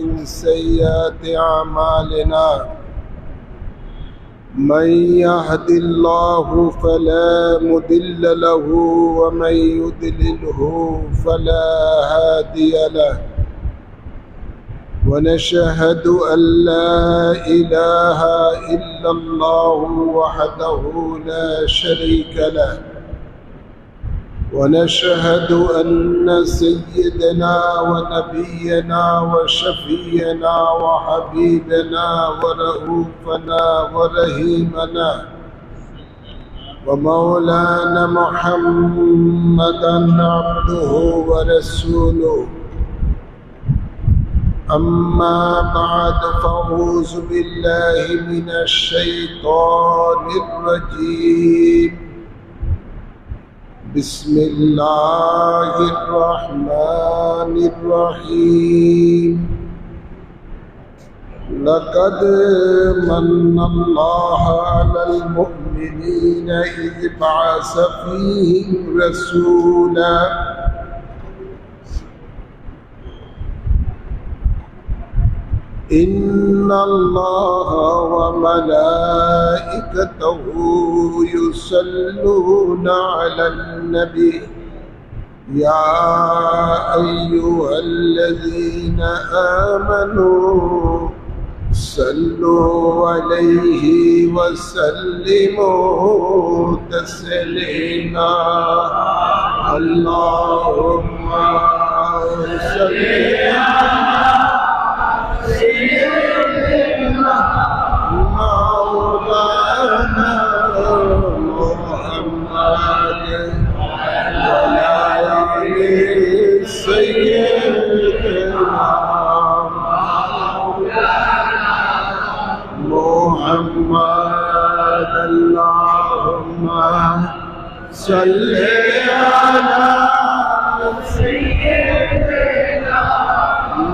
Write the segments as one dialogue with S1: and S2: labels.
S1: من سيئات أعمالنا من يهد الله فلا مضل له ومن يضلله فلا هادي له ونشهد أن لا إله إلا الله وحده لا شريك له ونشهد أن سيدنا ونبينا وشفينا وحبيبنا ورؤوفنا ورحيمنا ومولانا محمدا عبده ورسوله أما بعد فأعوذ بالله من الشيطان الرجيم بسم الله الرحمن الرحيم لقد من الله على المؤمنين إذ بعث فيهم رسولا إن الله وملائكته يصلون على النبي يا أيها الذين آمنوا صلوا عليه وسلموا تسليما اللهم صل سيدنا مولانا محمد وعلى آل سيدنا محمد اللهم صل على سيدنا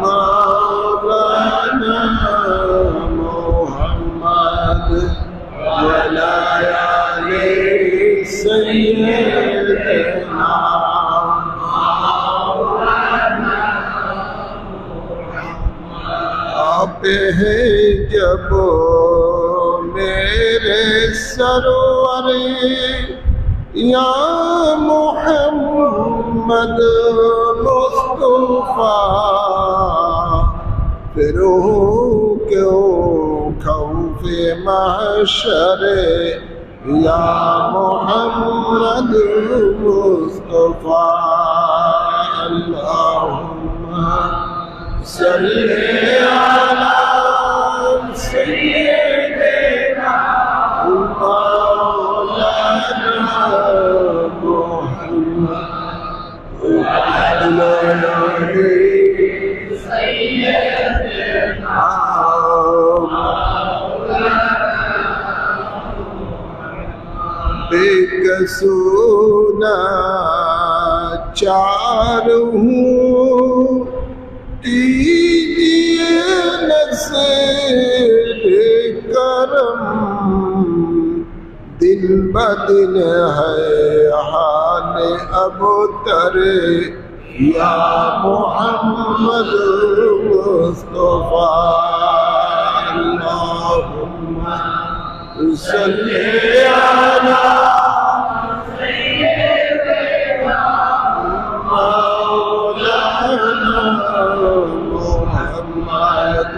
S1: مولانا محمد وعلى آل سيدنا آپ ہیں جب میرے سرور یا محمد مصطفیٰ پھر کیوں خوف محشر یا محمد مصطفیٰ اللہم صلی علی سیدنا مولانا محمد وعلى آل سيدنا بے کسونا چار ہوں دیجئے نصیب کرم دن بدن ہے حال ابتر یا محمد مصطفیٰ اللہم صلی علی سیدنا مولانا محمد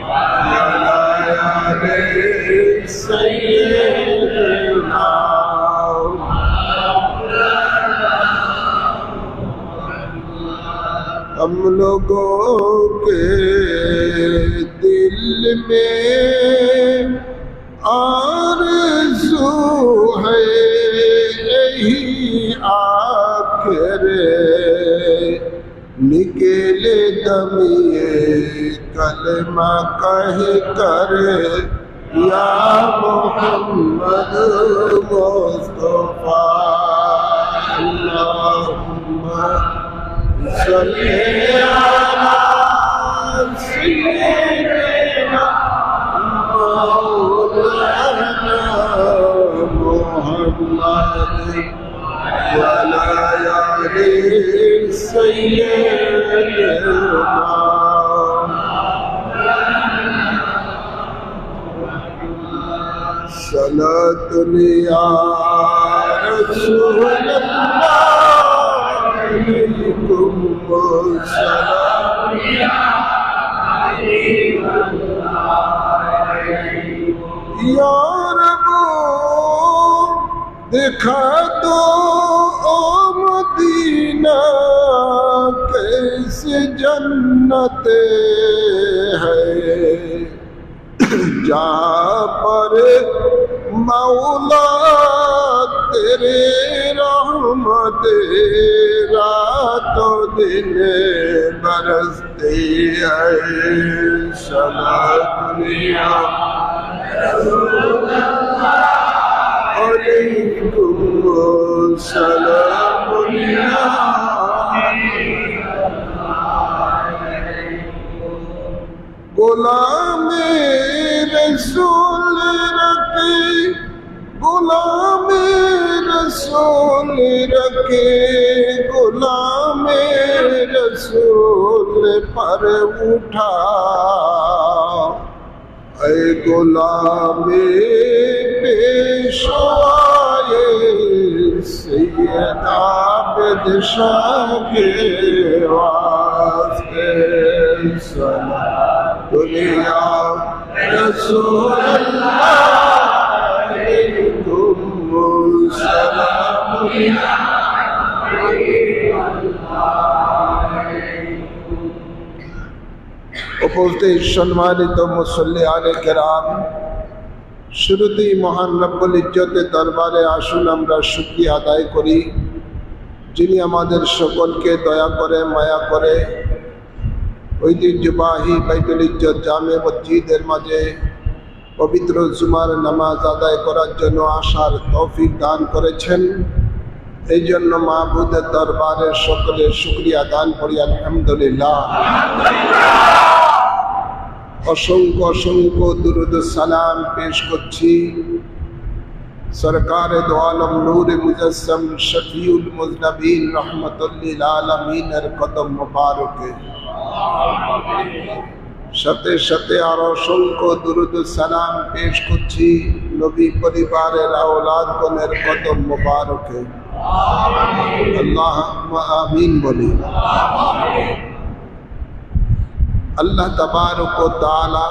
S1: وعلى آل سيدنا ہم لوگوں کے دل میں آرزو ہے یہی آخر نکلے دم یہ کلمہ کہہ کر یا محمد مصطفیٰ اللہم صلی علی سیدنا مولانا محمد وعلى آل سيدنا या रसूल अल्लाह अलैकुम सलाम या रब दिखा दो ओ मदीना कैसे जन्नत है जहाँ पर मौला तेरे रहमत रातों दिन बरसती है सलातुल्ला अलैकुम सलामुल्ला गुलाम रसूल रखे गुलाम रसूल रखे गुलाम रसूल पर उठा ऐ गुलाम पेशवाए सैयदा बदशाह के वास्ते दुनिया रसूल अल्लाह अलैकुम सलाम उपस्थित सम्मानित मुसल्लियाने किराम শুরুতেই মহান রব্বুল ইজ্জতের দরবারে আসুন আমরা শুকরিয়া আদায় করি যিনি আমাদের সকলকে দয়া করে মায়া করে ঐতিহ্যবাহী বাইতুল ইজ্জত জামে মসজিদের মাঝে পবিত্র জুমার নামাজ আদায় করার জন্য আসার তৌফিক দান করেছেন। এই জন্য মাহবুদের দরবারে সকলের শুকরিয়া দান করি আলহামদুলিল্লাহ। অসংখ্য অসংখ্য দুরুদ সালাম পেশ করছি সরকার দো আলম নূর মুজস্সম শফিউল মুজনবিন রহমতুল লিল আলামিনের কদম মুবারকে। সাথে সাথে আর অসংখ্য দুরুদ সালাম পেশ করছি নবী পরিবারের আওলাদগণের কদম মুবারকে। আল্লাহুম্মা আমিন বলি। আল্লাহ তাবারক ওয়া তাআলা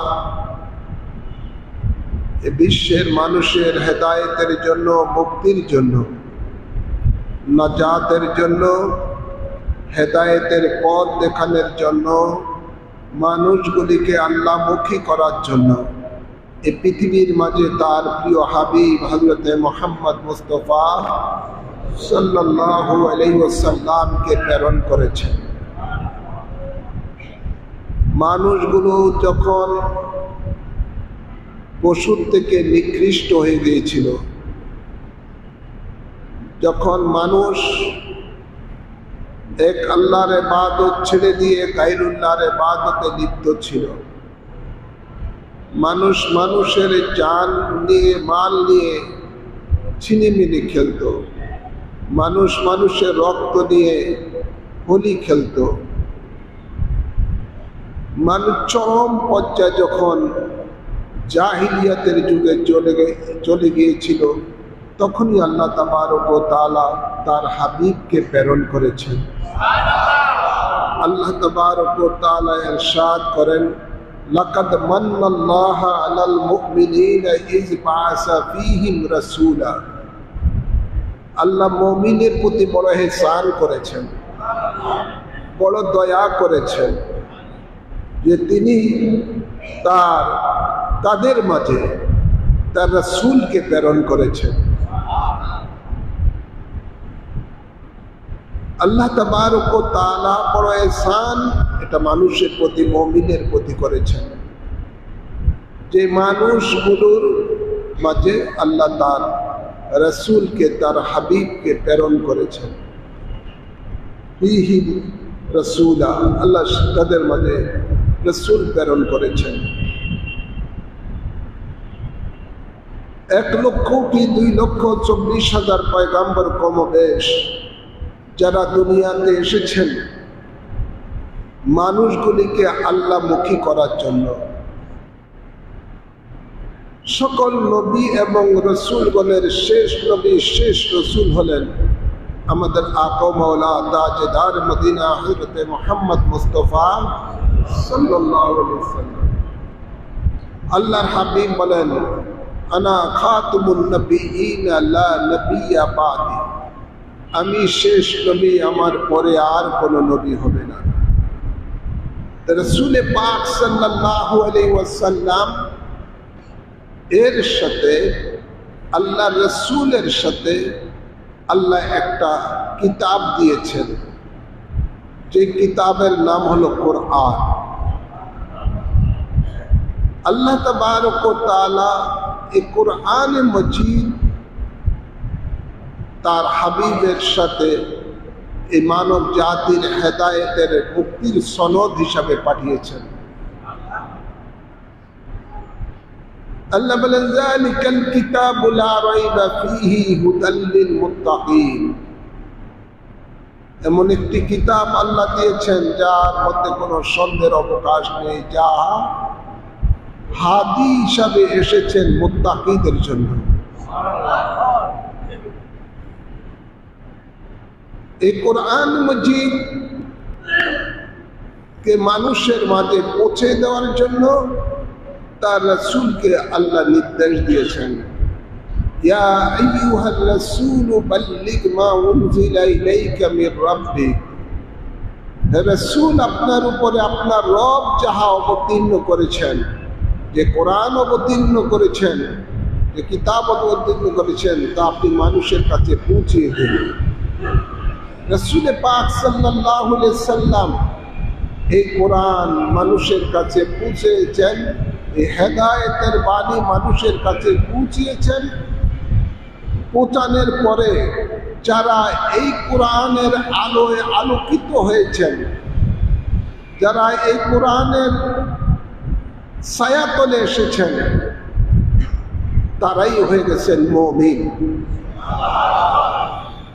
S1: এই বিশ্বের মানুষের হেদায়েতের জন্য, মুক্তির জন্য, নাজাতের জন্য, হেদায়েতের পথ দেখানোর জন্য, মানুষগুলিকে আল্লাহমুখী করার জন্য এই পৃথিবীর মাঝে তার প্রিয় হাবিব হযরতে মুহাম্মদ মুস্তাফা সাল্লাল্লাহু আলাইহি ওয়াসাল্লামকে প্রেরণ করেছেন। মানুষগুলো যখন পশুর থেকে নিকৃষ্ট হয়ে গিয়েছিল, যখন মানুষ এক আল্লাহর ইবাদত ছেড়ে দিয়ে গায়রুল্লাহর ইবাদতে লিপ্ত ছিল, মানুষ মানুষের জান নিয়ে মাল নিয়ে ছিনিমিনি খেলত, মানুষ মানুষের রক্ত নিয়ে হোলি খেলত, মানুষ চরম পর্যায়ে যখন জাহিলিয়াতের যুগে চলে গিয়েছিল, তখনই আল্লাহ তাবারক ওয়া তাআলা তার হাবিবকে প্রেরণ করেছেন। আল্লাহ তাবারক ওয়া তাআলা ইরশাদ করেন, লাকাদ মান্নাল্লাহু আলাল মুমিনিনা ইয বাআসা ফীহিম রাসূলা। আল্লাহ মুমিনের প্রতি বড় ইহসান করেছেন, বড় দয়া করেছেন যে তিনি তাদের মাঝে তার রাসূলকে প্রেরণ করেছেন। আল্লাহ তাবারক ওয়া তাআলা বড় ইহসান এটা মানুষের প্রতি, মুমিনের প্রতি করেছেন যে মানুষগুলোর মাঝে আল্লাহ তার রাসূলকে, তার হাবিবকে প্রেরণ করেছেন। ফীহিম রাসূলা, আল্লাহ তাদের মাঝে রাসূল প্রেরণ করেছেন। 1,00,000 কি 2,24,000 পয়গাম্বর কমবেশ যারা দুনিয়াতে এসেছেন মানুষগুলিকে আল্লাহমুখী করার জন্য, সকল নবী এবং রসুলগণের শেষ নবী শেষ রসুল হলেন আমাদের আকা মাওলা তাজদার মদিনা হযরত মুহাম্মদ মুস্তাফা সাল্লাল্লাহু আলাইহি ওয়াসাল্লাম। আল্লাহর হাবিব বলেন, আনা খাতুমুন নবিয়্যিন লা নবিয়্যা বাদি, আমি শেষ নবী, আমার পরে আর কোনো নবী হবে না। রাসূল পাক সাল্লাল্লাহু আলাইহি ওয়াসাল্লাম এর সাথে আল্লাহ রসুলের সাথে আল্লাহ একটা কিতাব দিয়েছেন, যে কিতাবের নাম হলো কোরআন। আল্লাহ তাবারক ওয়া তাআলা এই কোরআন মজিদ তার হাবিবের সাথে এই মানব জাতির হেদায়েতের মুক্তির সনদ হিসাবে পাঠিয়েছেন। আল্লাহ বলেন, যালিকাল কিতাবু লা রাইবা ফীহি হুদাল লিল মুত্তাকিন, এমন একটি কিতাব আল্লাহ দিয়েছেন যার মধ্যে কোনো সন্দেহের অবকাশ নেই, যা হাদি হিসাবে এসেছেন মুত্তাকিদের জন্য। এই কোরআন মজিদ কে মানুষের মাঝে পৌঁছে দেওয়ার জন্য তার রাসূলকে আল্লাহ নির্দেশ দিয়েছেন, ইয়া আইয়ুহার রাসূল বাল্লিগ মা উনজিলা ইলাইকা মির রাব্বিক, হে রাসূল, আপনার উপরে আপনার রব যাহা অবতীর্ণ করেছেন, যে কোরআন অবতীর্ণ করেছেন, যে কিতাব অবতীর্ণ করেছেন, তা আপনি মানুষের কাছে পৌঁছিয়ে দিন। রাসূল পাক সাল্লাল্লাহু আলাইহি সাল্লাম এই কোরআন মানুষের কাছে পৌঁছেছেন, এই হেদায়েতের বাণী মানুষের কাছে পৌঁছিয়েছেন। পৌঁছানোর পরে যারা এই কোরআনের আলোয় আলোকিত হয়েছেন, যারা এই কোরআনের ছায়াতলে এসেছেন, তারাই হয়ে গেছেন মুমিন,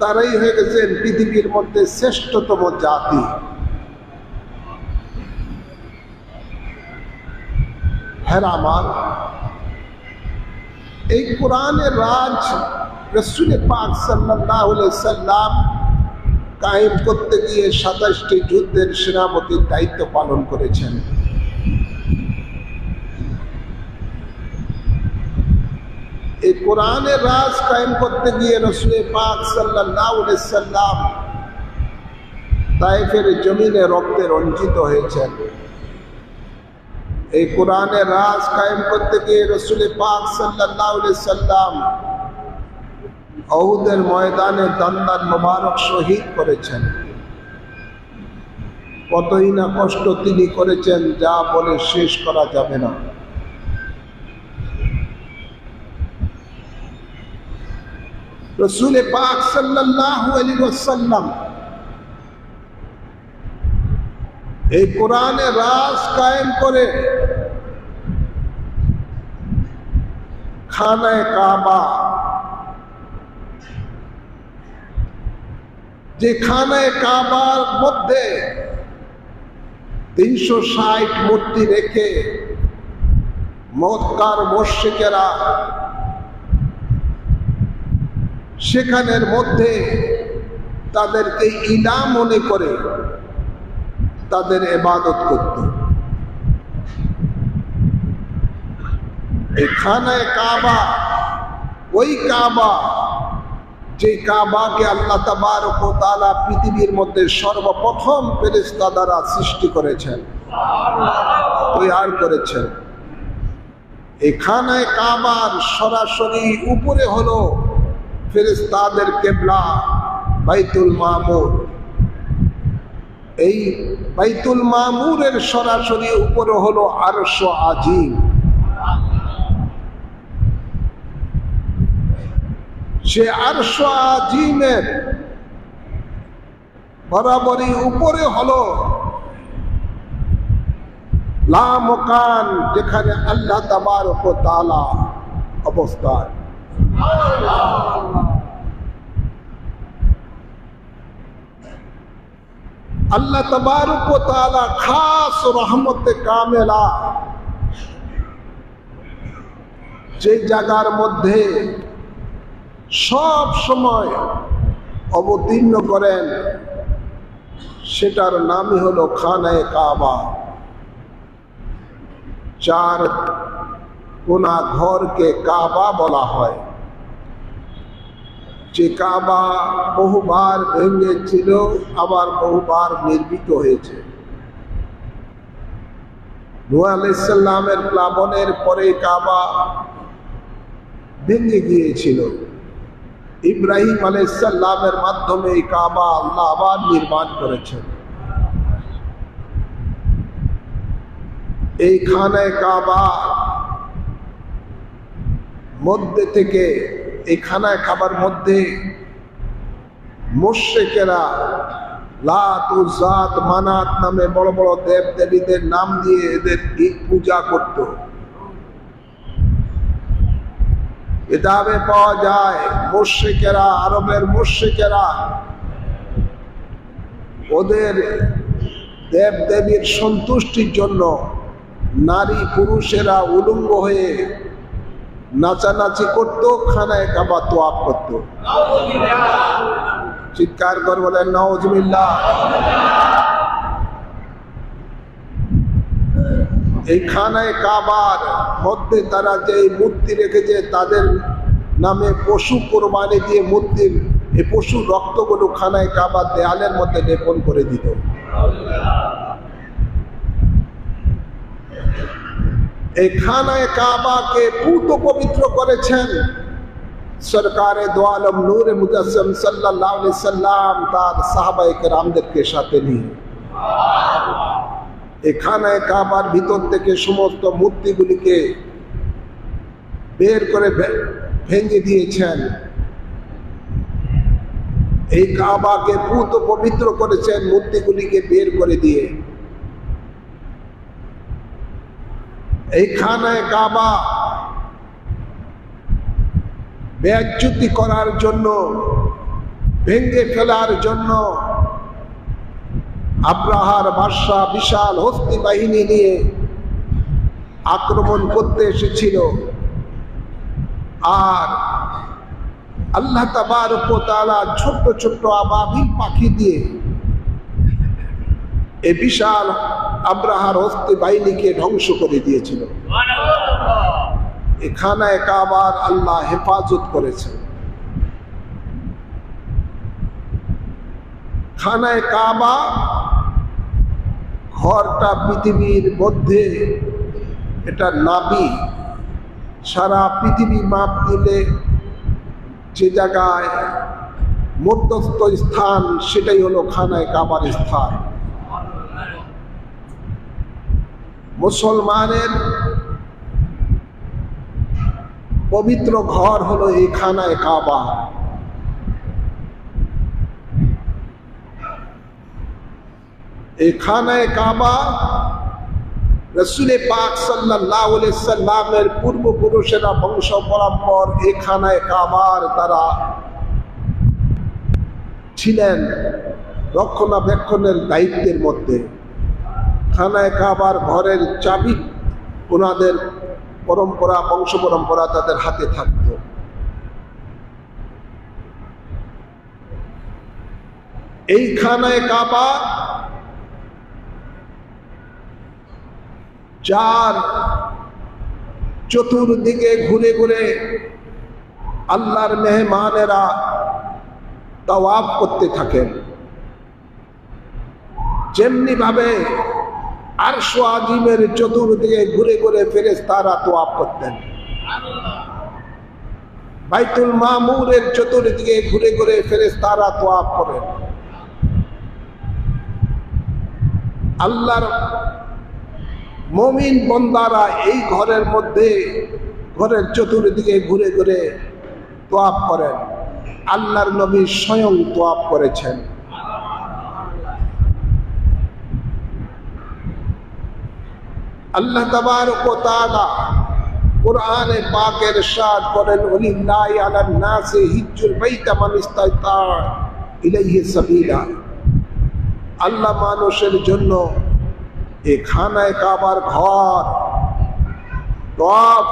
S1: তারাই হয়ে গেছেন পৃথিবীর মধ্যে শ্রেষ্ঠতম জাতি। হ্যাঁ আমার এই কোরআনের রাজ রাসূল পাক সাল্লাল্লাহু আলাইহি সাল্লাম কায়েম করতে গিয়ে ২৭টি যুদ্ধের সেনাপতির দায়িত্ব পালন করেছেন। এই কোরআনের রাজ কায়েম করতে গিয়ে রাসূল পাক সাল্লাল্লাহু আলাইহি সাল্লাম তায়েফের জমিনে রক্তে রঞ্জিত হয়েছেন। এই কোরআনের রাজ কায়েম করতে গিয়ে রাসূল পাক সাল্লাল্লাহু আলাইহি সাল্লাম উহুদের ময়দানে দান্দান মোবারক শহীদ করেছেন। কতই না কষ্ট তিনি করেছেন, যা বলে শেষ করা যাবে না। রাসূল পাক সাল্লাল্লাহু আলাইহি ওয়াসাল্লাম এই কোরআনের রাজ কায়েম করে খানায়ে কাবা, যে খানায়ে কাবার মধ্যে ৩৬০ মূর্তি রেখে মক্কার মুশরিকেরা সেখানের মধ্যে তাদেরকে ইলাহ মনে করে তাদের ইবাদত করত। এই খানায়ে কাবা ওই কাবা, যে কাবাকে আল্লাহ তাবারক ওয়া তাআলা পৃথিবীর মধ্যে সর্বপ্রথম ফেরেশতা দ্বারা সৃষ্টি করেছেন, তৈরি করেছেন। এই খানায়ে কাবার সরাসরি উপরে হলো ফেরেশতাদের কিবলা বাইতুল মামুর। এই বাইতুল মামুরের সরাসরি উপরে হলো আরশ আজিম। সে আরশ আজিমের বরাবরই উপরে হলো লামকান, যেখানে আল্লাহ তাবারক ওয়া তাআলা অবস্থান। আল্লাহ তাবারক ওয়া তাআলা খাস রহমতে কামেলা যে জায়গার মধ্যে সব সময় অবতীর্ণ করেন সেটার নামই হলো খানায়ে কাবা। চার কোনা ঘরকে কাবা বলা হয়। যে কাবা বহুবার ভেঙেছিল, আবার বহুবার নির্মিত হয়েছে। নূহ আলাইহিস সালামের প্লাবনের পরে কাবা ভেঙে গিয়েছিল। ইব্রাহিম আলাইহিস সালামের মাধ্যমে এই কাবা আল্লাহ আবার নির্মাণ করেছেন। এই খানায়ে কাবা মধ্যে থেকে, এই খানায় কাবার মধ্যে মুশরিকেরা লাত, উজ্জাত, মানাত নামে বড় বড় দেব দেবীদের নাম দিয়ে এদের পূজা করত। কিতাবে পাওয়া যায় মুশরিকেরা, আরবের মুশরিকেরা ওদের দেব দেবীর সন্তুষ্টির জন্য নারী পুরুষেরা উলঙ্গ হয়ে নাচানাচি করত, খানায়ে কাবা তোয়াফ করত। চিৎকার করে বলেন নাউজুবিল্লাহ। এই খানায়ে কাবার মধ্যে তারা যে মূর্তি রেখেছে, তাদের নামে পশু কোরবানি দিয়ে মূর্তির এই পশুর রক্তগুলো খানায়ে কাবার দেয়ালের মধ্যে লেপন করে দিত। এই খানায়ে কাবাকে পুত পবিত্র করেছেন সরকারে দো আলম নূরে মুজাসসম সাল্লাল্লাহু আলাইহি সাল্লাম তার সাহাবায়ে কেরামদেরকে সাথে নিয়ে। এই খানায়ে কাবার ভিতর থেকে সমস্ত মূর্তিগুলিকে বের করে ভেঙে দিয়েছেন। এই কাবাকে পুত পবিত্র করেছেন মূর্তিগুলিকে বের করে দিয়ে। এই খানায়ে কাবা বেইজ্জতি করার জন্য, ভেঙে ফেলার জন্য আব্রাহার বাদশা বিশাল হস্তি বাহিনী নিয়ে আক্রমণ করতে এসেছিল। আর আল্লাহ তাবারক ওয়া তাআলা ছোট্ট ছোট্ট আবাবিল পাখি দিয়ে এই বিশাল আব্রাহার হস্তি বাহিনীকে ধ্বংস করে দিয়েছিল। এই খানায়ে কাবার আল্লাহ হেফাজত করেছেন। খানায়ে কাবা ঘরটা পৃথিবীর মধ্যে, এটা নাভি। সারা পৃথিবী মাপ দিলে যে জায়গায় মধ্যস্থ স্থান, সেটাই হলো খানায়ে কাবার স্থান। মুসলমানের পবিত্র ঘর হলো এই খানায়ে কাবা। এই খানায়ে কাবা রাসূল পাক সাল্লাল্লাহু আলাইহি সাল্লামের পূর্বপুরুষেরা বংশ পরম্পর এই খানায়ে কাবার তারা ছিলেন রক্ষণাবেক্ষণের দায়িত্বের মধ্যে। খানায়ে কাবার ঘরের চাবি ওনাদের পরম্পরা, বংশ পরম্পরা তাদের হাতে থাকত। এই খানায়ে কাবা যার চতুর্দিকে ঘুরে ঘুরে আল্লাহর মেহমানেরা তাওয়াফ করতে থাকেন। যেমনি ভাবে আরশ আজিমের চতুর্দিকে ঘুরে ঘুরে ফেরেশতারা তাওয়াফ করতেন, বাইতুল মামুরের চতুর্দিকে ঘুরে ঘুরে ফেরেশতারা তাওয়াফ করেন। আল্লাহর মুমিন বান্দারা এই ঘরের মধ্যে, ঘরের চতুর্দিকে ঘুরে ঘুরে তাওয়াফ করেন। আল্লাহর নবী স্বয়ং তাওয়াফ করেছেন। আল্লাহ তাবারক ওয়া তাআলা কুরআনে পাকে ইরশাদ করেন, ওয়ালিল্লাহি আলান নাসি হিজ্জুল বাইতা মান ইসতাতা ইলাইহি সাবিলা। আল্লাহ মানুষের জন্য এই খানায়ে কাবার ঘর তাওয়াফ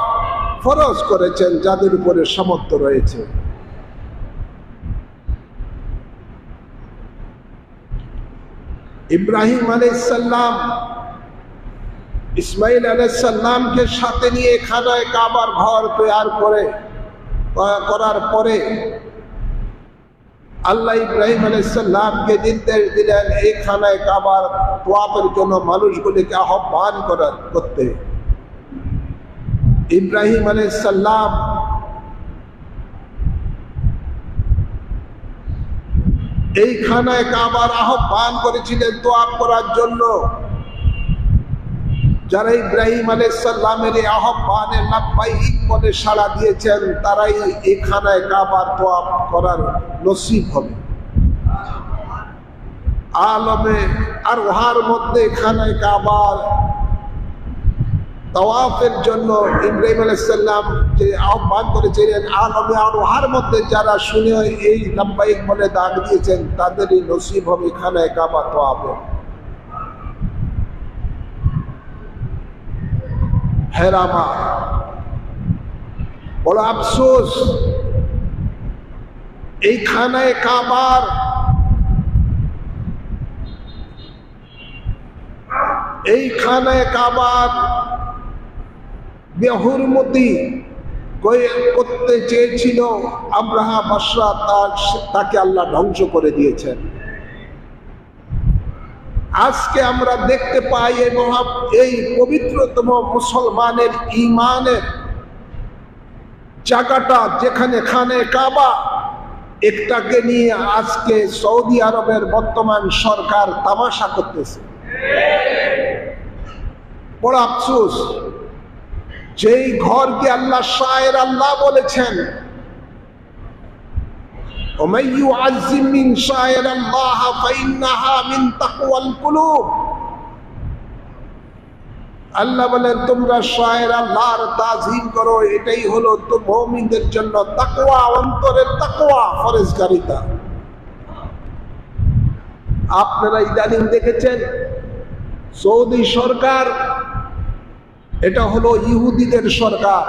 S1: ফরজ করেছেন যাদের উপরে সামর্থ্য রয়েছে। ইব্রাহিম আলাইহিস সালাম ইসমাইল আলাইহিস সালামকে সাথে নিয়ে খানায় কাবার ঘর তৈরি করার পরে আল্লাহ ইব্রাহিম আলাইহিস সালামকে নির্দেশ দিলেন এই খানায় কাবার তোয়াফের জন্য মানুষগুলিকে আহ্বান করতে। ইব্রাহিম আলাইহিস সালাম এই খানায় কাবার আহ্বান করেছিলেন তোয়াফ করার জন্য। যারা ইব্রাহিম আলাইহিস সালামের এই আহ্বানে লাব্বাইক বলে সাড়া দিয়েছেন তারাই এই খানায় কাবার তোয়াফ করার নসিব হবে। আলমে আরওয়াহর মধ্যে খানায় কাবার তাওয়াফের জন্য ইব্রাহিম আলাইহিস সালাম যে আহ্বান করেছিলেন, আলমে আরওয়াহর মধ্যে যারা শুনে এই লাব্বাইক বলে ডাক দিয়েছেন তাদেরই নসিব হবে খানায় কাবা তাওয়াফে। হেরামা বড় আফসোস, এই খানায় কাবার বেহুরমতি করতে চেয়েছিল আব্রাহা বাশরা, তাকে আল্লাহ ধ্বংস করে দিয়েছেন। আজকে আমরা দেখতে পাই এই পবিত্রতম মুসলমানের ঈমানের জায়গাটা যেখানে খানে কাবা, একটাকে নিয়ে আজকে সৌদি আরবের বর্তমান সরকার তামাশা করতেছে। বড় আফসোস, যেই ঘরকে আল্লাহ শায়ের আল্লাহ বলেছেন ومن يعظم من شعائر الله فإنها من تقوى القلوب। আল্লাহ বলেন তোমরা শায়ের আল্লাহর তাজিম করো, এটাই হলো তো মুমিনদের জন্য তাকওয়া, অন্তরের তাকওয়া, ফরজগারিতা। আপনারা ইদানিং দেখেছেন সৌদি সরকার, এটা হলো ইহুদিদের সরকার,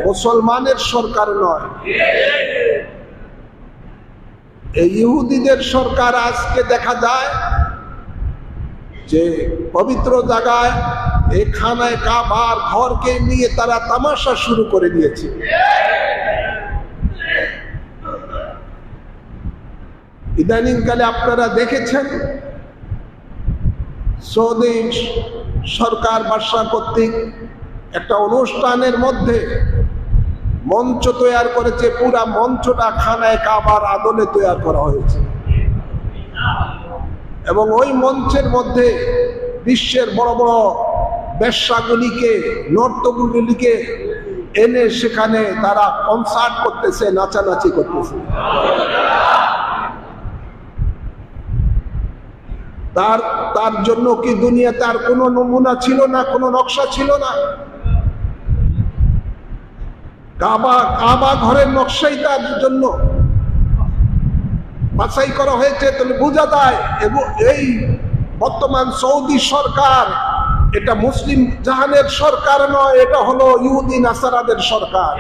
S1: মুসলমানের সরকার নয়। এই ইহুদিদের সরকার আজকে দেখা যায় যে পবিত্র জায়গায় এই খানায় কাবার ঘরকে নিয়ে তারা তামাশা শুরু করে দিয়েছে। ইদানিং কালে আপনারা দেখেছেন সৌদি সরকার বাদশা কর্তৃক একটা অনুষ্ঠানের মধ্যে মঞ্চ তৈরি করেছে, পুরা মঞ্চটা খানায় কাবার আদলে তৈরি করা হয়েছে এবং ওই মঞ্চের মধ্যে বিশ্বের বড় বড় বেশ্যাগুলিকে, নর্তকীগুলিকে এনে সেখানে তারা কনসার্ট করতেছে, নাচানাচি করতেছে। তার জন্য কি দুনিয়াতে আর কোনো নমুনা ছিল না, কোনো নকশা ছিল না? কাবা ঘরের নকশাই তার জন্য বাছাই করা হয়েছে। তাহলে বোঝা যায় এবং এই বর্তমান সৌদি সরকার এটা মুসলিম জাহানের সরকার নয়, এটা হলো ইহুদি নাসারাদের সরকার।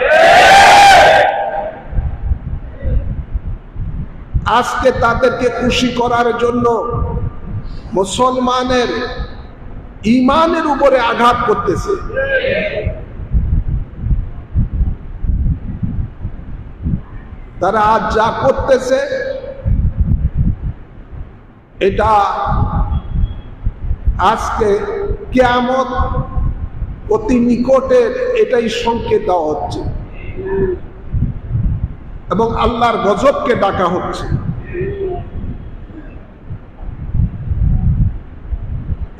S1: আজকে তাদেরকে খুশি করার জন্য মুসলমানের ঈমানের উপরে আঘাত করতেছে। তারা আজ যা করতেছে এটা আজকে কিয়ামত অতি নিকটের এটাই সংকেত দেওয়া হচ্ছে এবং আল্লাহর গজবকে ডাকা হচ্ছে।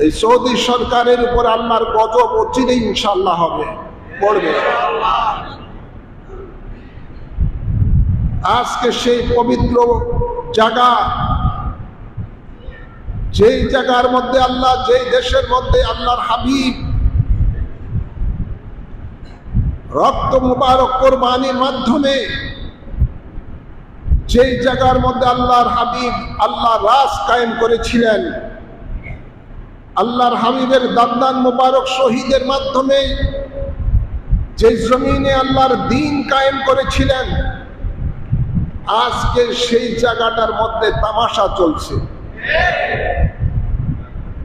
S1: এই সৌদি সরকারের উপর আল্লাহর গজব অচিরেই ইনশাআল্লাহ হবে, পড়বে। আজকে সেই পবিত্র জায়গা, যেই জায়গার মধ্যে আল্লাহ, যেই দেশের মধ্যে আল্লাহর হাবিব রক্ত মুবারক কোরবানির মাধ্যমে, যেই জায়গার মধ্যে আল্লাহর হাবিব আল্লাহ রাজ কায়েম করেছিলেন, আল্লাহর হাবিবের দান্দান মুবারক শহীদের মাধ্যমে যে জমিনে আল্লাহর দ্বীন কায়েম করেছিলেন, আজকে সেই জায়গাটার মধ্যে তামাশা চলছে।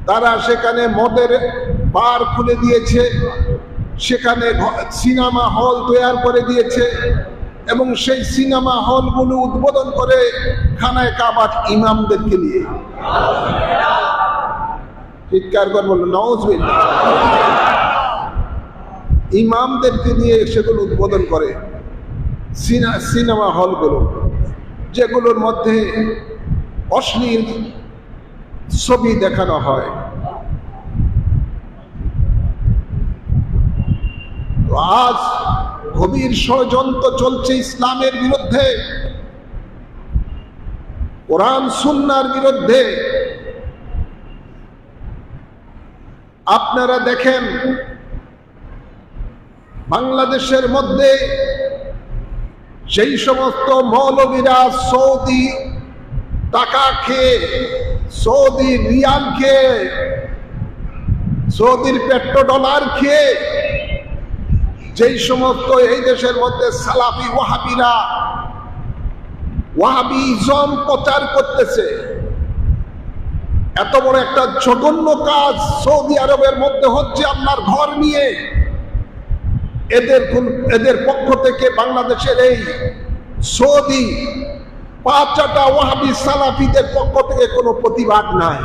S1: তারা সেখানে মদের বার খুলে দিয়েছে, সেখানে সিনেমা হল তৈরি করে দিয়েছে এবং সেই সিনেমা হলগুলো উদ্বোধন করে খানায় কাবার ইমামদেরকে নিয়ে। চিৎকার করে বলল নাউজুবিল্লাহ। ইমামদেরকে নিয়ে সেগুলো উদ্বোধন করে সিনেমা হলগুলো, যেগুলোর মধ্যে অশ্লীল ছবি দেখানো হয়। আজ গভীর ষড়যন্ত্র চলছে ইসলামের বিরুদ্ধে, কোরআন সুন্নাহর বিরুদ্ধে। আপনারা দেখেন বাংলাদেশের মধ্যে সেই সমস্ত মৌলবীরা সৌদি টাকা খেয়ে, সৌদি রিয়াল খেয়ে, সৌদির পেট্রোডলার খেয়ে যেই সমস্ত এই দেশের মধ্যে সালাফি ওয়াহাবিরা ওয়াহাবিজম প্রচার করতেছে, এত বড় একটা জঘন্য কাজ সৌদি আরবের মধ্যে হচ্ছে আল্লাহর ঘর নিয়ে। এদের পক্ষ থেকে বাংলাদেশের এই সৌদি পাঁচটা ওয়াহাবি সালাফিদের পক্ষ থেকে কোনো প্রতিবাদ নাই,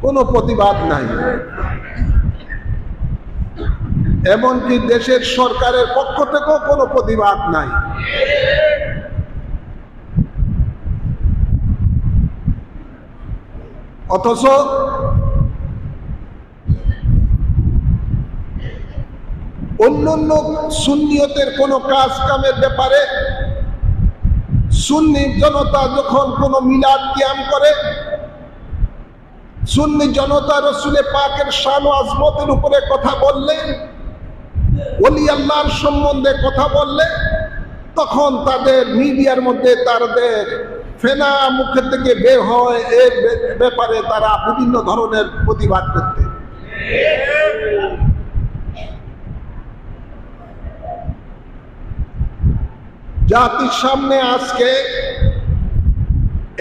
S1: কোনো প্রতিবাদ নাই। এমনকি দেশের সরকারের পক্ষ থেকেও কোনো প্রতিবাদ নাই। অথচ অন্যান্য সুন্নিয়তের কোন কাজ কামের ব্যাপারে সুন্নি জনতা যখন কোন মিলাদ কিয়াম করে, সুন্নি জনতা রসুলে পাকের শান ও আজমতের উপরে কথা বললে, ওলি আল্লাহর সম্বন্ধে কথা বললে, তখন তাদের মিডিয়ার মধ্যে তাদের ফেনা মুখের থেকে বের হয়, এর ব্যাপারে তারা বিভিন্ন ধরনের প্রতিবাদ করতে। জাতির সামনে আজকে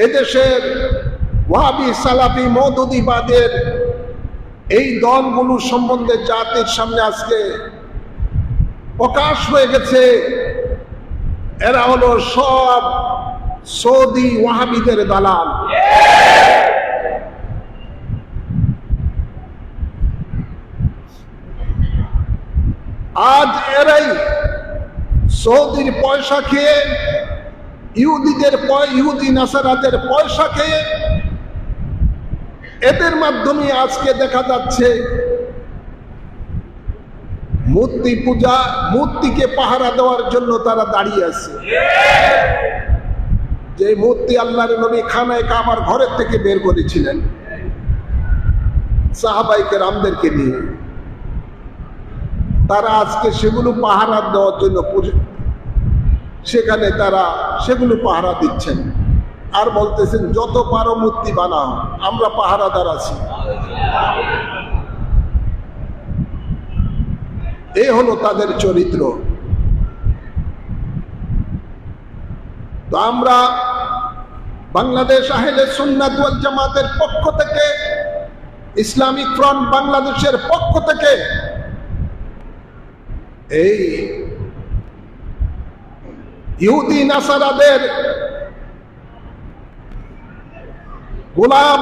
S1: এদেশের ওয়াহাবি সালাফি মওদুদিবাদের এই দলগুলো সম্বন্ধে জাতির সামনে আজকে প্রকাশ হয়ে গেছে। এরা হলো সব সৌদি ওয়াহাবিদের দালাল। আজ এরাই সৌদির পয়সা খেয়ে, ইহুদি নাসারাদের পয়সা খেয়ে, এদের মাধ্যমে আজকে দেখা যাচ্ছে মূর্তি পূজা, মূর্তিকে পাহারা দেওয়ার জন্য তারা দাঁড়িয়ে আছে। যে মূর্তি আল্লাহর নবী খানায় কাবার ঘরের থেকে বের করেছিলেন সাহাবায়ে কেরামদেরকে নিয়ে, তারা আজকে সেগুলো পাহারা দেওয়ার জন্য সেখানে তারা সেগুলো পাহারা দিচ্ছেন আর বলতেছেন যত পারো মূর্তি বানাও, আমরা পাহারাদার আছি। এই হলো তাদের চরিত্র। তো আমরা বাংলাদেশ আহলে সুন্নাত ওয়াল জামাতের পক্ষ থেকে, ইসলামিক ফ্রন্ট বাংলাদেশের পক্ষ থেকে এই ইহুদি নাসারাদের গোলাম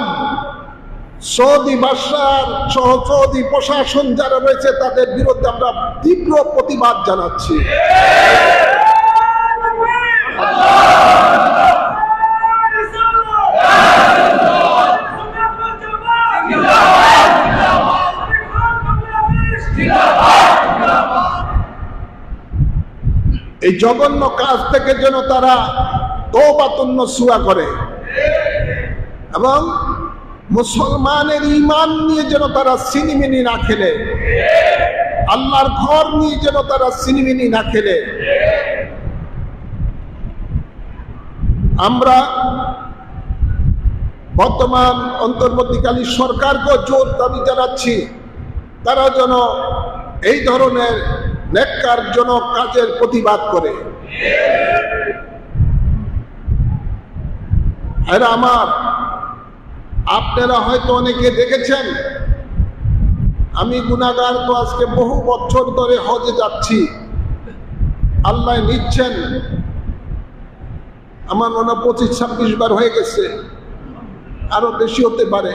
S1: সৌদি বাদশার সহ সৌদি প্রশাসন যারা রয়েছে তাদের বিরুদ্ধে আমরা তীব্র প্রতিবাদ জানাচ্ছি। এই জঘন্য কাজ থেকে যেন তারা তওবাতুন নসুহা করে এবং মুসলমানের ঈমান নিয়ে যেন তারা সিনিমিনি না খেলে, আল্লাহর ঘর নিয়ে যেন তারা সিনিমিনি না খেলে। আমরা বর্তমান অন্তর্বর্তীকালীন সরকারকে জোর দাবি জানাচ্ছি, তারা যেন এই ধরনের নেককারজনক কাজের প্রতিবাদ করে। আর আমার আপনারা হয়তো অনেকে দেখেছেন, আমি গুনাহগার, তো আজকে বহু বছর ধরে হজে যাচ্ছি, আল্লাহ নিচ্ছেন, আমার মনে হয় 25-26 বার হয়ে গেছে, আরো বেশি হতে পারে।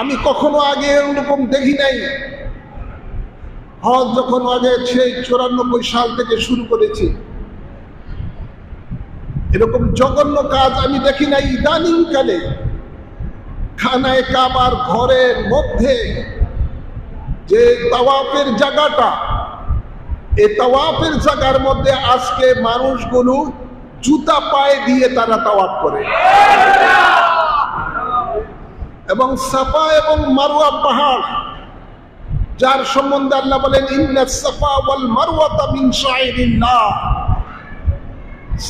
S1: আমি কখনো আগে এরকম দেখি নাই। হজ যখন আগে সেই 94 সাল থেকে শুরু করেছি, এরকম জঘন্য কাজ আমি দেখি নাই। ইদানিং কালে খানায়ে কাবার ঘরের মধ্যে যে তাওয়াফের জায়গাটা, এই তাওয়াফের জায়গার মধ্যে আজকে মানুষগুলো জুতা পায়ে দিয়ে তারা তাওয়াফ করে, এবং সাফা এবং মারওয়া পাহাড়, যার সম্বন্ধে আল্লাহ বলেন ইন্নাস সাফা ওয়াল মারওয়াতা মিন শাইরিল্লাহ,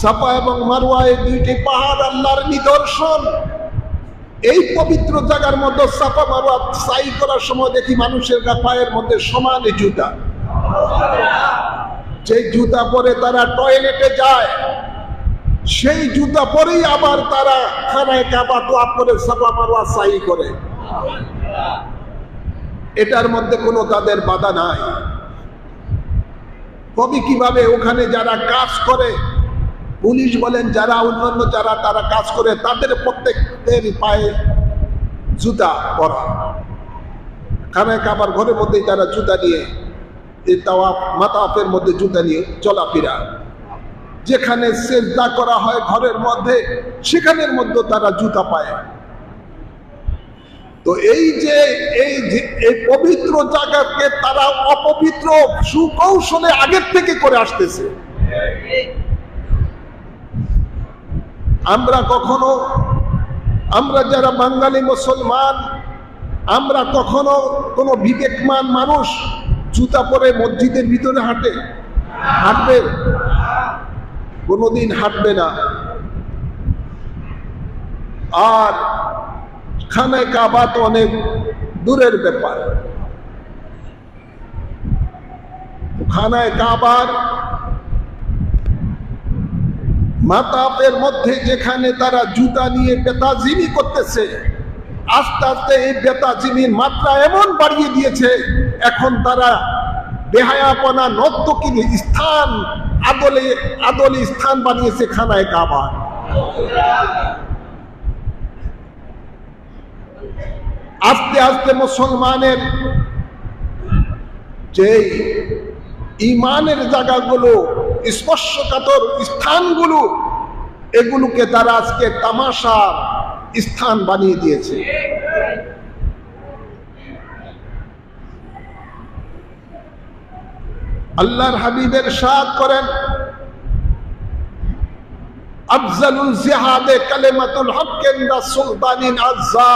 S1: সাফা এবং মারওয়া এই দুইটি পাহাড় আল্লাহর নিদর্শন। এই পবিত্র জায়গার মধ্যে সাফা মারওয়া সাই করার সময় দেখি মানুষের পায়ের মধ্যে সমান জুতা, যে জুতা পরে তারা টয়লেটে যায়, সেই জুতা পরেই আবার তারা খানায়ে কাবা তোয়াফ করে সাফা মারওয়া সাই করে। এটার মধ্যে কোনো তাদের বাধা নাই। কবি কিভাবে ওখানে যারা কাজ করে, পুলিশ বলেন, যারা অন্যান্য যারা তারা কাজ করে, তাদের প্রত্যেকের পায়ে জুতা পরা, খানায়ে কাবার ঘরের মধ্যেই তারা জুতা নিয়ে এই তাওয়াফ মাতাফের মধ্যে জুতা নিয়ে চলাফেরা। যেখানে সিজদা করা হয় ঘরের মধ্যে, সেখানের মধ্যে তারা জুতা পায়। তো এই যে এই পবিত্র জায়গাকে তারা অপবিত্র সুকৌশলে আগের থেকে করে আসতেছে। আমরা যারা বাঙালি মুসলমান, আমরা কখনো কোনো বিবেকমান মানুষ জুতা পরে মসজিদের ভিতরে হাঁটবে? কোনোদিন হাঁটবে না। আর খানায়ে কাবা তো অনেক দূরের ব্যাপার। খানায়ে কাবার মাতাফের মধ্যে যেখানে তারা জুতা নিয়ে বেতাজিমি করতেছে, আস্তে আস্তে এই বেতাজিমির মাত্রা এমন বাড়িয়ে দিয়েছে, এখন তারা বেহায়াপনা নর্তকীর স্থান, আদলে স্থান বানিয়েছে খানায়ে কাবা। আস্তে আস্তে মুসলমানের যে ইমানের জায়গাগুলো, স্পর্শকাতর স্থানগুলো, এগুলোকে তারা আজকে তামাশার স্থান বানিয়ে দিয়েছে। আল্লাহর হাবিবের ইরশাদ করেন, আফজালুল জিহাদে কালিমাতুল হক ইনদা সুলতানিন আযজা,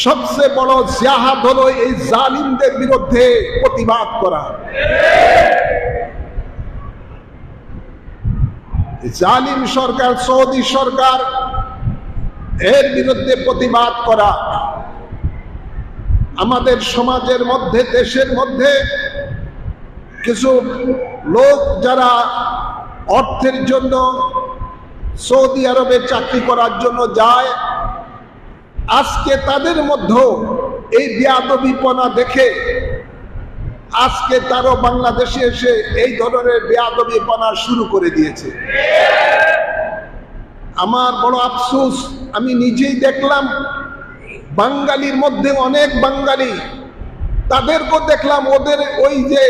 S1: সবচেয়ে বড় জিহাদ হলো এই জালিমদের বিরুদ্ধে প্রতিবাদ করা। জালিম সরকার, সৌদি সরকার, এর বিরুদ্ধে প্রতিবাদ করা। আমাদের সমাজের মধ্যে, দেশের মধ্যে কিছু লোক যারা অর্থের জন্য সৌদি আরবে চাকরি করার জন্য যায়, আজকে তাদের মধ্যে এই বেয়াদবিপনা দেখে আজকে তারও বাংলাদেশে এসে এই ধরনের বেয়াদবিপনা শুরু করে দিয়েছে। আমার বড় আফসোস, আমি নিজেই দেখলাম বাঙালির মধ্যে অনেক বাঙালি, তাদেরকেও দেখলাম ওদের ওই যে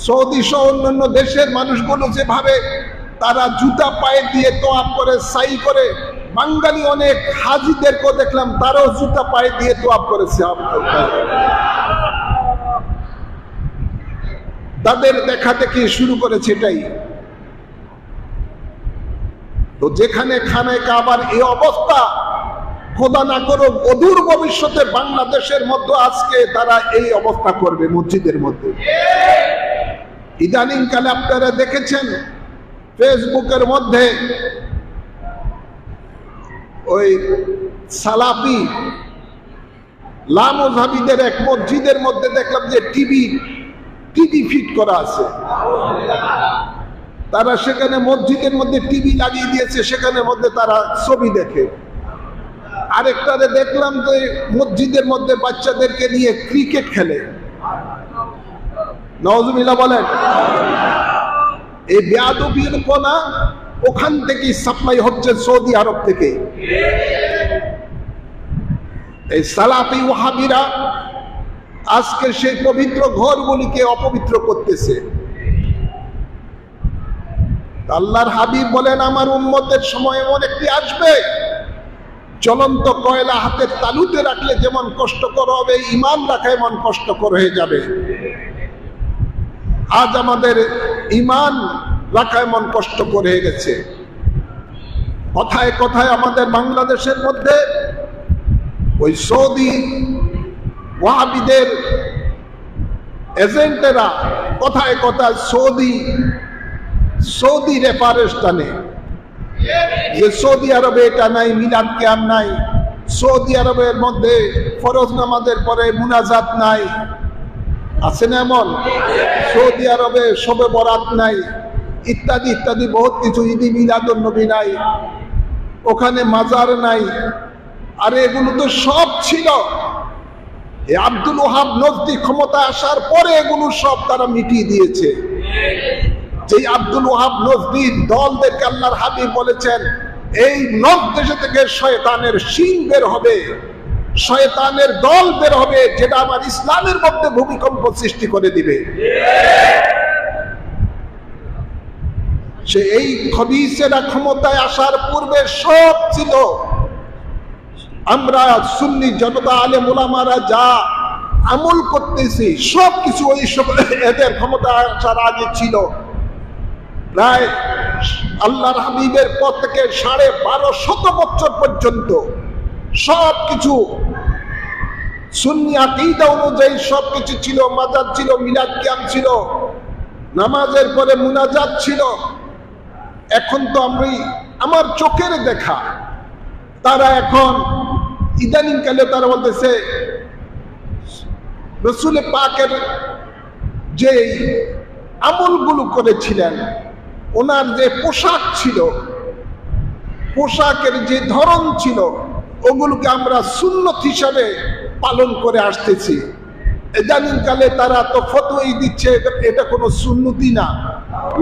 S1: সৌদি সহ অন্যান্য দেশের মানুষগুলো যেভাবে তারা জুতা পায়ে দিয়ে তোয়াফ করে, সাই করে, বাঙালি অনেক হাজিদেরকেও দেখলাম তারাও জুতা পায়ে দিয়ে তোয়াফ করেছে। তাদের দেখা দেখি শুরু করেছে এটাই। তো যেখানে খানায়ে কাবার এই অবস্থা, খোদা না করুক অদূর ভবিষ্যতে বাংলাদেশের মধ্যে আজকে তারা এই অবস্থা করবে মসজিদের মধ্যে। ইদানিং কালে আপনারা দেখেছেন ফেসবুকের মধ্যে ওই সালাফি লামোজাবিদের এক মসজিদের মধ্যে দেখলাম যে টিভি ফিট করা আছে। তারা সেখানে মসজিদের মধ্যে টিভি লাগিয়ে দিয়েছে, সেখানের মধ্যে তারা ছবি দেখে। আরেকটারে দেখলাম যে মসজিদের মধ্যে বাচ্চাদেরকে নিয়ে ক্রিকেট খেলে। নাউজুবিল্লাহ বলেন। এই বেয়াদবির কোনা ওখান থেকে সাপ্লাই হচ্ছে সৌদি আরব থেকে। এই সালাফি ওয়াহাবিরা আজকে সেই পবিত্র ঘরগুলিকে অপবিত্র করতেছে। আল্লাহর হাবিব বলেন, আমার উম্মতের সময় এমন একটি আসবে, জ্বলন্ত কয়লা হাতের তালুতে রাখলে যেমন কষ্টকর হবে, ঈমান রাখা এমন কষ্টকর হয়ে যাবে। আজ আমাদের ঈমান রাখা এমন কষ্টকর হয়ে গেছে। কথায় কথায় আমাদের বাংলাদেশের মধ্যে ওই সৌদি ওয়াহাবিদের এজেন্টেরা কথায় কথায় সৌদি রেফারেন্স টানে যে সৌদি আরবে এটা নাই, মিলাদ কিয়াম নাই, সৌদি আরবের মধ্যে ফরজ নামাজের পরে মুনাজাত নাই, আছে না এমন? সৌদি আরবে শবে বরাত নাই, ইত্যাদি ইত্যাদি বহুত কিছু, ঈদি মিলাদুন নবী নাই, ওখানে মাজার নাই। আরে এগুলো তো সব ছিল এই আব্দুল ওহাব নজদি ক্ষমতা আসার পরে, এগুলো সব তারা মিটিয়ে দিয়েছে। যে আব্দুল ওহাব নজদির দলদেরকে আল্লাহর হাবিব বলেছেন, এই নব দেশে থেকে শয়তানের শিং বের হবে, শয়তানের দল বের হবে, যেটা আমার ইসলামের মধ্যে ভূমিকম্প সৃষ্টি করে দিবে। সে এই খবিসেরা ক্ষমতায় আসার পূর্বে সব ছিল। আমরা সুন্নি জনতা আলেম ওলামারা যা আমল করতেছি সব কিছু ওই সব এদের ক্ষমতা আসার আগে ছিল। প্রায় আল্লাহর হাবিবের পর থেকে 1250 বছর পর্যন্ত সব কিছু সুন্নি আকীদা অনুযায়ী সব কিছু ছিল। মাজার ছিল, মিলাদ কিয়াম ছিল, নামাজের পরে মুনাজাত ছিল। এখন তো আমার চোখের দেখা, তারা এখন ইদানিং কালে তারা বলতেছে রাসূল পাকের যে আমলগুলো করেছিলেন, ওনার যে পোশাক ছিল, পোশাকের যে ধরন ছিল, ওগুলোকে আমরা সুন্নত হিসাবে পালন করে আসতেছি। ইদানিং কালে তারা তো ফতোয়াই দিচ্ছে এটা কোনো সুন্নতি না,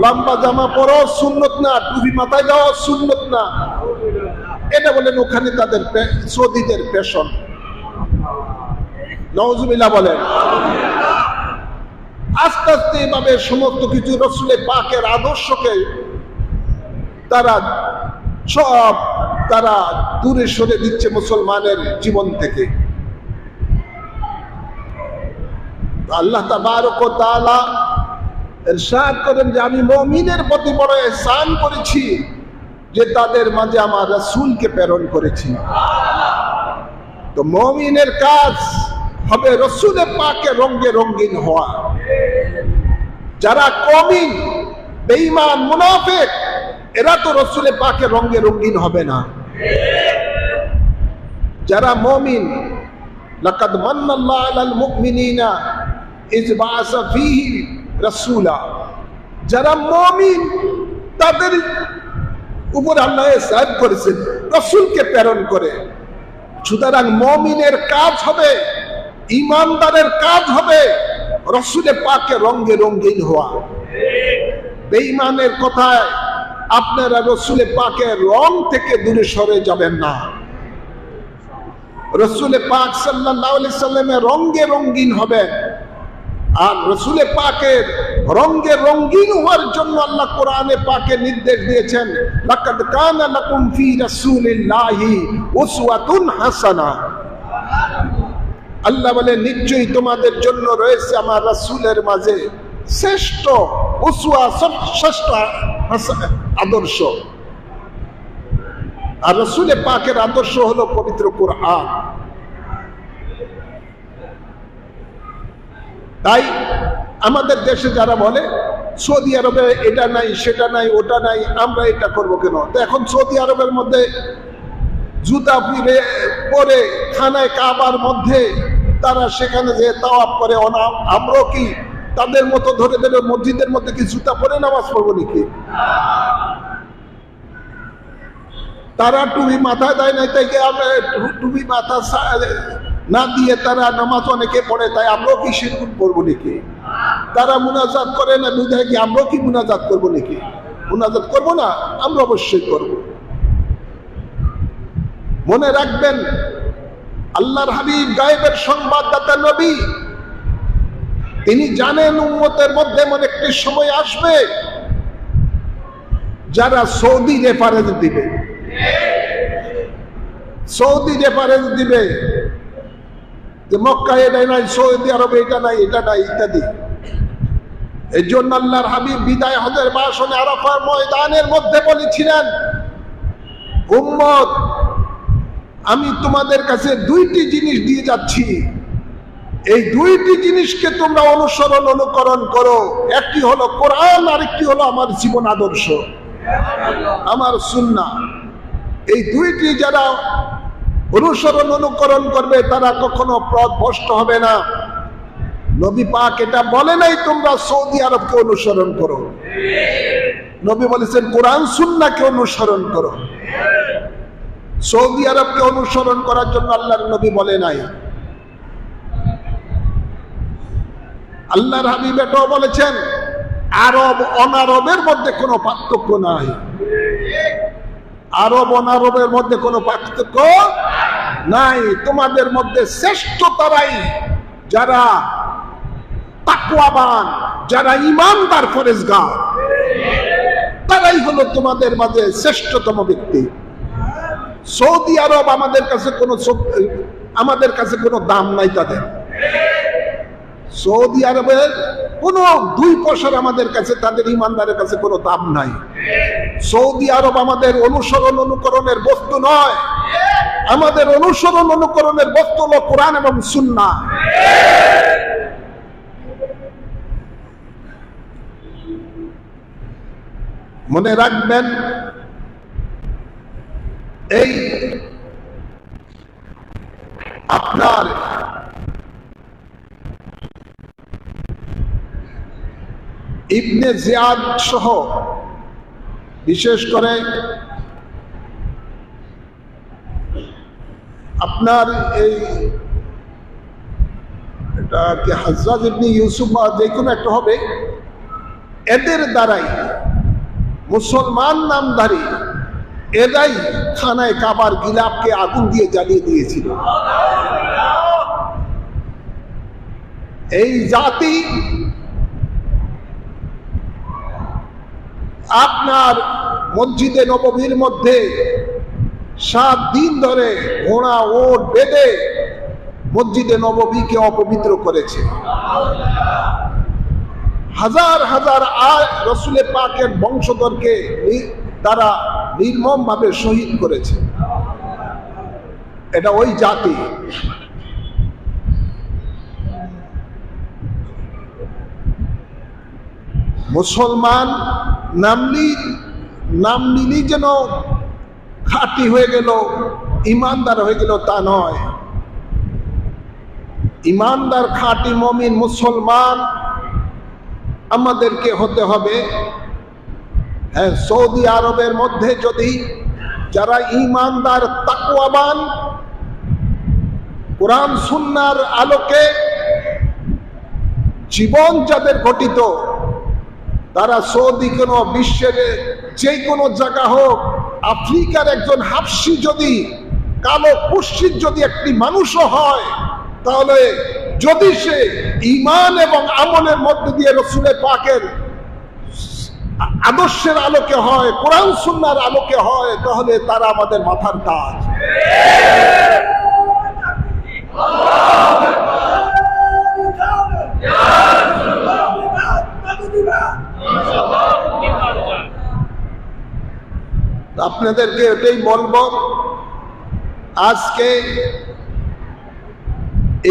S1: লম্বা জামা পরো সুন্নত না, টুপি মাথায় দেওয়া সুন্নত না। এটা বলেন ওখানে তাদের সৌদিদের ফ্যাশন। নাউজুবিল্লাহ বলেন। আস্তে আস্তে এভাবে সমস্ত কিছু রাসূলের পাকের আদর্শকে তারা দূরে সরে দিচ্ছে মুসলমানের জীবন থেকে। আল্লাহ তাবারক ওয়া তাআলা ইরশাদ করেন যে আমি মুমিনের প্রতি বড় ইহসান করেছি যে তাদের মাঝে আমার রাসূলকে প্রেরণ করেছি। তো মুমিনের কাজ হবে রাসূলের পাকের রঙে রঙিন হওয়া। যারা কওমি বেঈমান মুনাফিক, এরা তো রাসূলের পাকের রঙে রঙিন হবে না। যারা মুমিন, লাকাদ মান্নাল্লাহু আলাল মুমিনিনা ইয বাআসা ফীহিম রাসূলা, যারা মুমিন তাদের উপর আল্লাহ ইহসান করেছেন রাসূলকে প্রেরণ করে। সুতরাং মুমিনের কাজ হবে, ঈমানদারের কাজ হবে রাসূলের পাকের রঙে রঙিন হওয়া। বেঈমানের কথায় আপনারা রাসূলের পাকের রং থেকে দূরে সরে যাবেন না। রাসূলের পাক সাল্লাল্লাহু আলাইহি সাল্লামের রঙে রঙিন হবেন। আর রাসূলের পাকের রঙে রঙিন হওয়ার জন্য আল্লাহ কোরআনে পাকে নির্দেশ দিয়েছেন, লাকাদ কানা লাকুম ফি রাসূলিল্লাহি উসওয়াতুন হাসানা। আল্লাহ বলে নিশ্চয়ই তোমাদের জন্য রয়েছে আমার রাসূলের মাঝে শ্রেষ্ঠ উসওয়া, শ্রেষ্ঠ আদর্শ। আর রাসূলের পাকের আদর্শ হলো পবিত্র কোরআন। তাই আমাদের দেশে যারা বলে সৌদি আরবে এটা নাই, সেটা নাই, ওটা নাই, আমরা এটা করবো কেন? তো এখন সৌদি আরবের মধ্যে জুতা পরে খানায় কাবার মধ্যে তারা সেখানে যে তাওয়াফ করে, আমরাও কি তাদের মতো ধরে ধরে মসজিদের মধ্যে কি জুতা পরে নামাজ পড়বো নাকি? তারা টুপি মাথায় দেয় নাই, তাই আমরা টুপি মাথা না দিয়ে তারা নামাজ অনেকে পড়ে, তাই আমরাও কি সেরকম পড়বো নাকি? তারা মুনাজাত করে না বুঝায় কি আমরাও কি মুনাজাত করবো নাকি? মুনাজাত করবো না? আমরা অবশ্যই করব। মনে রাখবেন, আল্লাহর হাবিব গায়েবের সংবাদদাতা নবী, তিনি জানেন উম্মতের মধ্যে এমন একটি সময় আসবে যারা সৌদি রেফারেন্স দিবে, সৌদি রেফারেন্স দিবে যে মক্কা এটা নাই, সৌদি আরবে এটা নাই, এটা নাই ইত্যাদি। এই জন্য আল্লাহর হাবিব বিদায় হজের ভাষণে আরাফার ময়দানের মধ্যে বলেছিলেন, উম্মত আমি তোমাদের কাছে দুইটি জিনিস দিয়ে যাচ্ছি, এই দুইটি জিনিসকে তোমরা অনুসরণ অনুকরণ করো। একটি হলো কোরআন, আর একটি হলো আমার জীবন আদর্শ, আমার সুন্নাহ। এই দুইটি যারা অনুসরণ অনুকরণ করবে তারা কখনো পথভ্রষ্ট হবে না। নবী পাক এটা বলে নাই তোমরা সৌদি আরবকে অনুসরণ করো, নবী বলেছেন কোরআন সুন্নাহকে অনুসরণ করো। সৌদি আরবকে অনুসরণ করার জন্য আল্লাহর নবী বলে নাই। আল্লাহর হাবিব এটাও বলেছেন আরব অনারবের মধ্যে কোনো পার্থক্য নাই, আরব অনারবের মধ্যে কোনো পার্থক্য নাই। তোমাদের মধ্যে শ্রেষ্ঠ তারাই যারা তাকওয়াবান, যারা ঈমানদার পরেজগার, তারাই হলো তোমাদের মাঝে শ্রেষ্ঠতম ব্যক্তি। সৌদি আরব আমাদের কাছে কোনো দাম নাই তাদের। সৌদি আরবের কোন 2 পয়সার আমাদের কাছে, তাদের ঈমানদারের কাছে কোনো দাম নাই। সৌদি আরব আমাদের অনুসরণ অনুকরণের বস্তু নয়, আমাদের অনুসরণ অনুকরণের বস্তু হলো কোরআন এবং সুন্নাহ। মনে রাখবেন, এই আপনার ইবনে জিয়াদ সহ বিশেষ করে আপনার এই এটা কি হাজ্জাজ ইবনে ইউসুফ বা যে কোনো একটা হবে, এদের দ্বারাই মুসলমান নামধারী এরাই খানায় কাবার গিলাফকে আগুন দিয়ে জ্বালিয়ে দিয়েছিল। এই জাতি আপনার মসজিদে নববীর মধ্যে 7 দিন ধরে ঘোড়া ওট বেঁধে মসজিদে নববীকে অপবিত্র করেছে। হাজার হাজার রাসূল পাকের বংশধরকে তারা নির্মমভাবে শহীদ করেছে। এটা ওই জাতি। মুসলমান নাম নিলি যেন খাঁটি হয়ে গেল, ইমানদার হয়ে গেল, তা নয়। ইমানদার খাঁটি মুমিন মুসলমান আমাদেরকে হতে হবে। হ্যাঁ, সৌদি আরবের মধ্যে যদি যারা ইমানদার তাকওয়াবান, কোরআন সুন্নাহর আলোকে জীবন যাদের গঠিত, তারা সৌদি কোনো বিশ্বের যে কোনো জায়গা হোক, আফ্রিকার একজন হাবশি যদি কালো কুশ্চিত যদি একটি মানুষও হয়, তাহলে যদি সে ঈমান এবং আমলের মধ্যে দিয়ে রাসূল পাকের আদর্শের আলোকে হয়, কোরআন সুন্নাহর আলোকে হয়, তাহলে তারা আমাদের মাথার তাজ। আপনাদেরকে এটাই বলবো, আজকে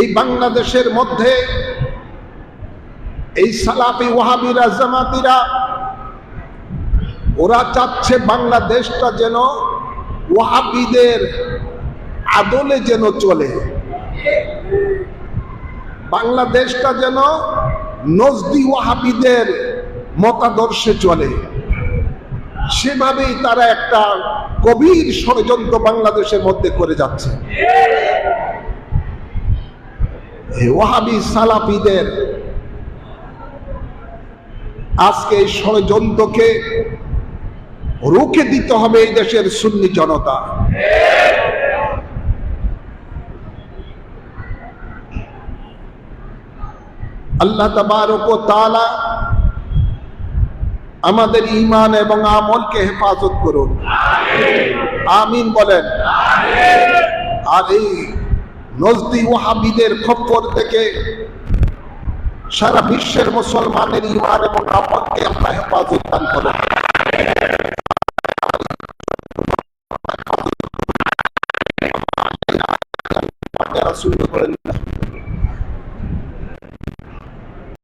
S1: এই বাংলাদেশের মধ্যে এই সালাফি ওয়াহাবিরা জামাতিরা ওরা চাচ্ছে বাংলাদেশটা যেন ওয়াহাবিদের আদলে যেন চলে। বাংলাদেশটা যেন নজদি ওয়াহাবিদের মতাদর্শে চলে, সেভাবেই তারা একটা গভীর ষড়যন্ত্র বাংলাদেশের মধ্যে করে যাচ্ছে। ওয়াহাবি সালাফিদের আজকে এই ষড়যন্ত্রকে রুখে দিতে হবে এই দেশের সুন্নি জনতা। আল্লাহ তাবারক ওয়া তাআলা আমাদের ঈমান এবং আমলকে হেফাজত করুন, আমিন বলেন। আর এই নজদি ওয়াহাবিদের খপ্পর থেকে সারা বিশ্বের মুসলমানের ঈমান এবং আমলকে আল্লাহ হেফাজত দান করুন। রাসূল বলেন